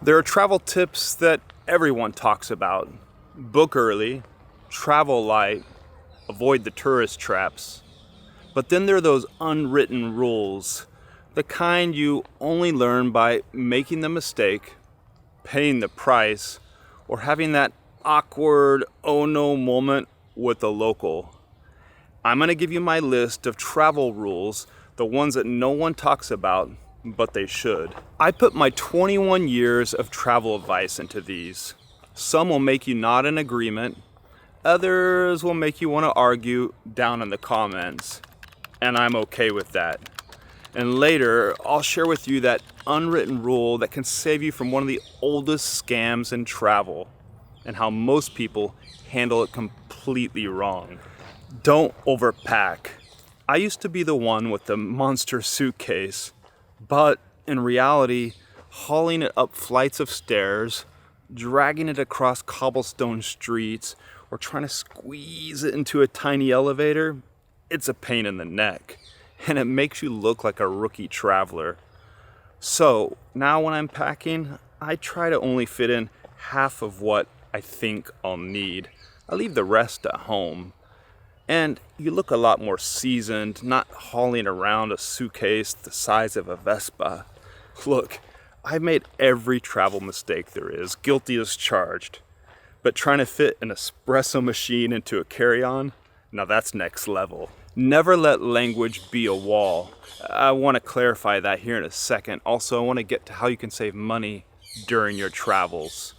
There are travel tips that everyone talks about. Book early, travel light, avoid the tourist traps. But then there are those unwritten rules, the kind you only learn by making the mistake, paying the price, or having that awkward oh no moment with a local. I'm going to give you my list of travel rules, the ones that no one talks about, but they should. I put my 21 years of travel advice into these. Some will make you nod in agreement, others will make you want to argue down in the comments, and I'm okay with that. And later, I'll share with you that unwritten rule that can save you from one of the oldest scams in travel, and how most people handle it completely wrong. Don't overpack. I used to be the one with the monster suitcase, but in reality, hauling it up flights of stairs, dragging it across cobblestone streets, or trying to squeeze it into a tiny elevator, it's a pain in the neck, and it makes you look like a rookie traveler. So now when I'm packing, I try to only fit in half of what I think I'll need. I leave the rest at home. And you look a lot more seasoned, not hauling around a suitcase the size of a Vespa. Look, I've made every travel mistake there is, guilty as charged. But trying to fit an espresso machine into a carry-on, now that's next level. Never let language be a wall. I want to clarify that here in a second. Also, I want to get to how you can save money during your travels.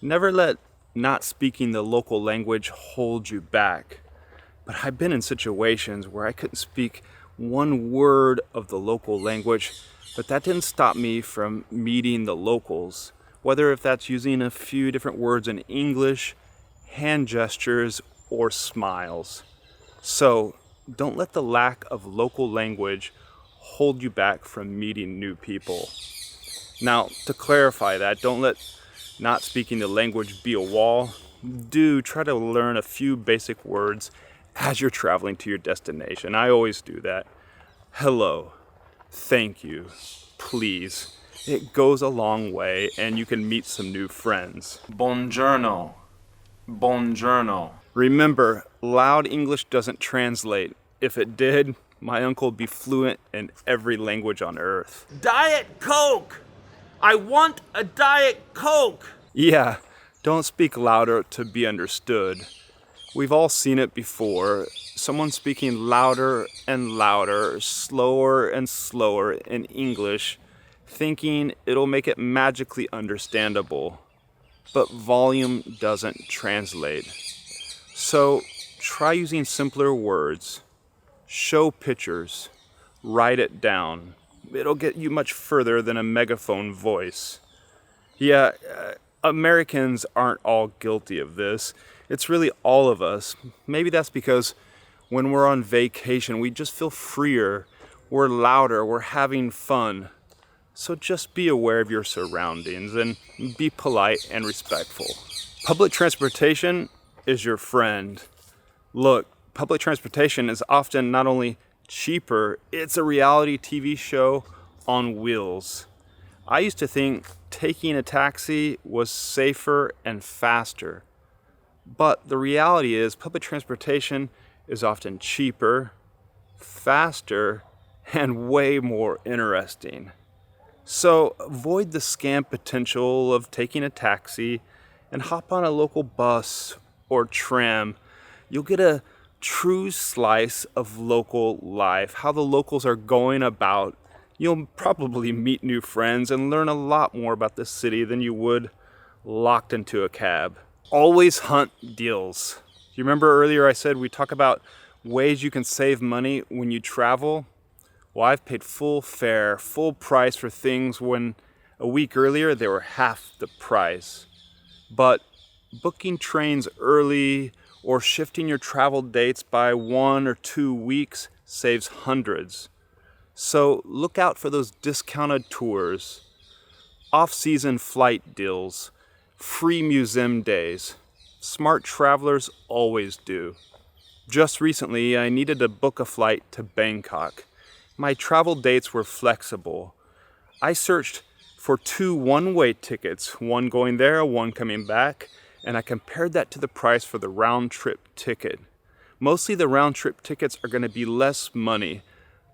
Never let not speaking the local language hold you back. But I've been in situations where I couldn't speak one word of the local language, but that didn't stop me from meeting the locals, whether if that's using a few different words in English, hand gestures, or smiles. So don't let the lack of local language hold you back from meeting new people. Now, to clarify that, don't let not speaking the language be a wall. Do try to learn a few basic words as you're traveling to your destination. I always do that. Hello, thank you, please. It goes a long way and you can meet some new friends. Buongiorno, buongiorno. Remember, loud English doesn't translate. If it did, my uncle would be fluent in every language on earth. Diet Coke! I want a Diet Coke! Yeah, don't speak louder to be understood. We've all seen it before. Someone speaking louder and louder, slower and slower in English, thinking it'll make it magically understandable. But volume doesn't translate. So try using simpler words. Show pictures. Write it down. It'll get you much further than a megaphone voice. Yeah, Americans aren't all guilty of this. It's really all of us. Maybe that's because when we're on vacation, we just feel freer, we're louder, we're having fun. So just be aware of your surroundings and be polite and respectful. Public transportation is your friend. Look, public transportation is often not only cheaper, it's a reality TV show on wheels. I used to think taking a taxi was safer and faster. But the reality is public transportation is often cheaper, faster, and way more interesting. So avoid the scam potential of taking a taxi and hop on a local bus or tram. You'll get a true slice of local life, how the locals are going about. You'll probably meet new friends and learn a lot more about the city than you would locked into a cab. Always hunt deals. You remember earlier I said we talk about ways you can save money when you travel? Well, I've paid full fare, full price for things when a week earlier they were half the price. But booking trains early or shifting your travel dates by 1 or 2 weeks saves hundreds. So look out for those discounted tours, off-season flight deals, free museum days. Smart travelers always do. Just recently, I needed to book a flight to Bangkok. My travel dates were flexible. I searched for 2 one-way tickets, one going there, one coming back, and I compared that to the price for the round-trip ticket. Mostly the round-trip tickets are going to be less money,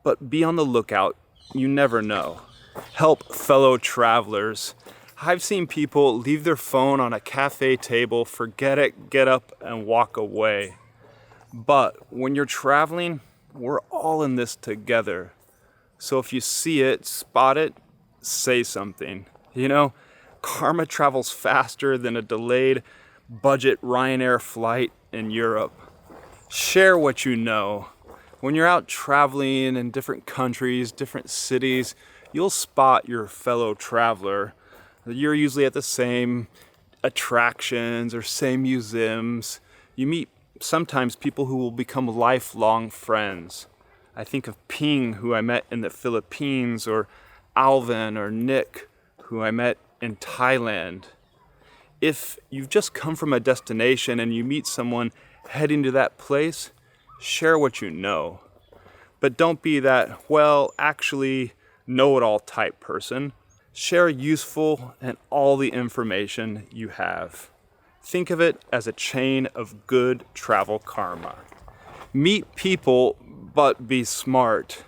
but be on the lookout. You never know. Help fellow travelers. I've seen people leave their phone on a cafe table, forget it, get up, and walk away. But when you're traveling, we're all in this together. So if you see it, spot it, say something. You know, karma travels faster than a delayed budget Ryanair flight in Europe. Share what you know. When you're out traveling in different countries, different cities, you'll spot your fellow traveler. You're usually at the same attractions or same museums. You meet sometimes people who will become lifelong friends. I think of Ping, who I met in the Philippines, or Alvin or Nick, who I met in Thailand. If you've just come from a destination and you meet someone heading to that place, share what you know. But don't be that, well, actually, know-it-all type person. Share useful and all the information you have. Think of it as a chain of good travel karma. Meet people, but be smart.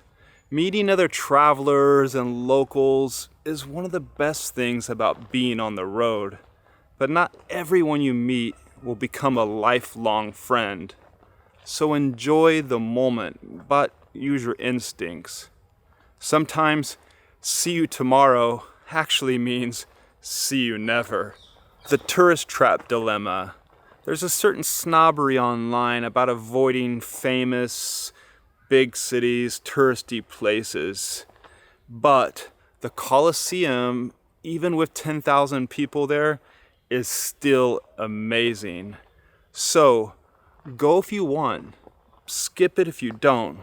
Meeting other travelers and locals is one of the best things about being on the road. But not everyone you meet will become a lifelong friend. So enjoy the moment, but use your instincts. Sometimes see you tomorrow actually means see you never. The tourist trap dilemma. There's a certain snobbery online about avoiding famous, big cities, touristy places. But the Colosseum, even with 10,000 people there, is still amazing. So, go if you want. Skip it if you don't.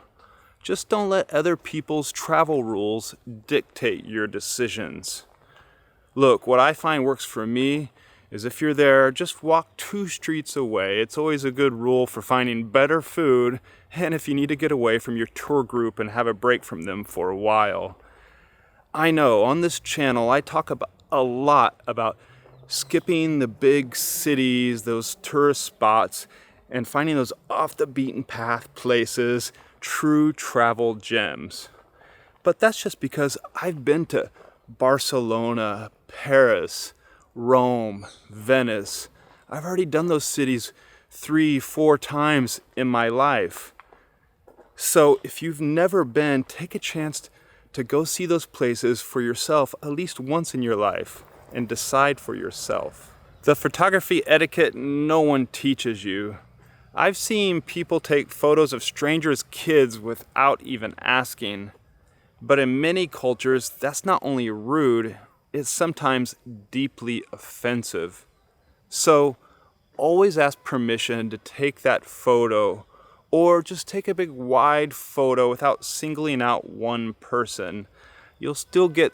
Just don't let other people's travel rules dictate your decisions. Look, what I find works for me is if you're there, just walk 2 streets away. It's always a good rule for finding better food, and if you need to get away from your tour group and have a break from them for a while. I know, on this channel, I talk about a lot about skipping the big cities, those tourist spots, and finding those off the beaten path places, true travel gems. But that's just because I've been to Barcelona, Paris, Rome, Venice. I've already done those cities 3-4 times in my life. So if you've never been, take a chance to go see those places for yourself at least once in your life and decide for yourself. The photography etiquette no one teaches you. I've seen people take photos of strangers' kids without even asking. But in many cultures, that's not only rude, it's sometimes deeply offensive. So always ask permission to take that photo, or just take a big wide photo without singling out one person. You'll still get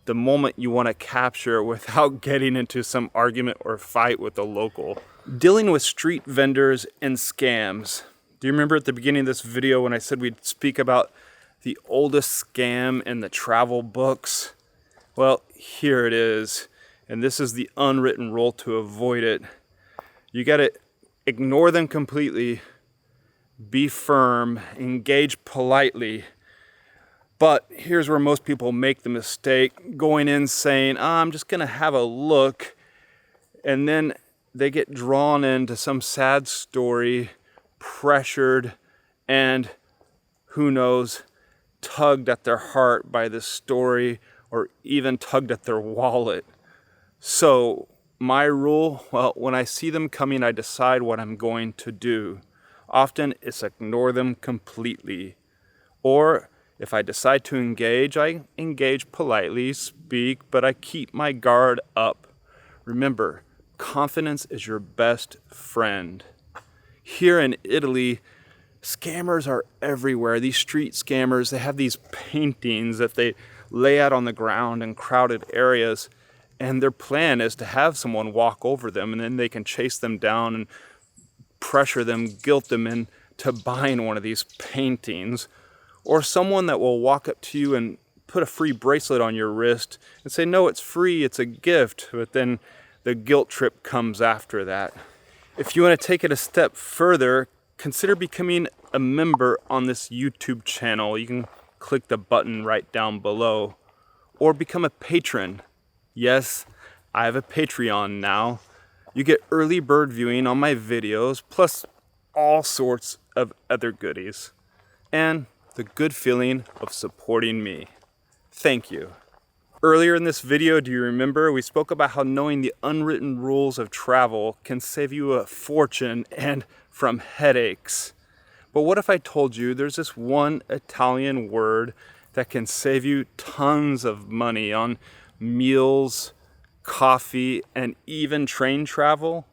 the moment you want to capture without getting into some argument or fight with the local. Dealing with street vendors and scams. Do you remember at the beginning of this video when I said we'd speak about the oldest scam in the travel books? Well, here it is. And this is the unwritten rule to avoid it. You gotta ignore them completely, be firm, engage politely. But here's where most people make the mistake, going in saying, I'm just gonna have a look, and then they get drawn into some sad story, pressured, and who knows, tugged at their heart by this story, or even tugged at their wallet. So my rule, well, when I see them coming, I decide what I'm going to do. Often it's ignore them completely. Or if I decide to engage, I engage politely, speak, but I keep my guard up. Remember, confidence is your best friend. Here in Italy, scammers are everywhere. These street scammers, they have these paintings that they lay out on the ground in crowded areas, and their plan is to have someone walk over them, and then they can chase them down and pressure them, guilt them into buying one of these paintings. Or someone that will walk up to you and put a free bracelet on your wrist and say, no, it's free, it's a gift, but then the guilt trip comes after that. If you want to take it a step further, consider becoming a member on this YouTube channel. You can click the button right down below, or become a patron. Yes, I have a Patreon now. You get early bird viewing on my videos, plus all sorts of other goodies, and the good feeling of supporting me. Thank you. Earlier in this video, do you remember we spoke about how knowing the unwritten rules of travel can save you a fortune and from headaches? But what if I told you there's this one Italian word that can save you tons of money on meals, coffee, and even train travel?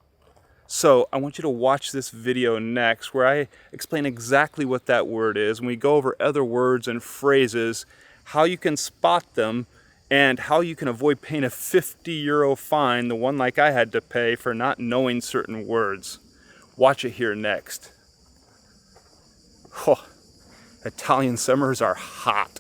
So I want you to watch this video next where I explain exactly what that word is, and we go over other words and phrases, how you can spot them, and how you can avoid paying a 50 euro fine, the one like I had to pay for not knowing certain words. Watch it here next. Oh, Italian summers are hot.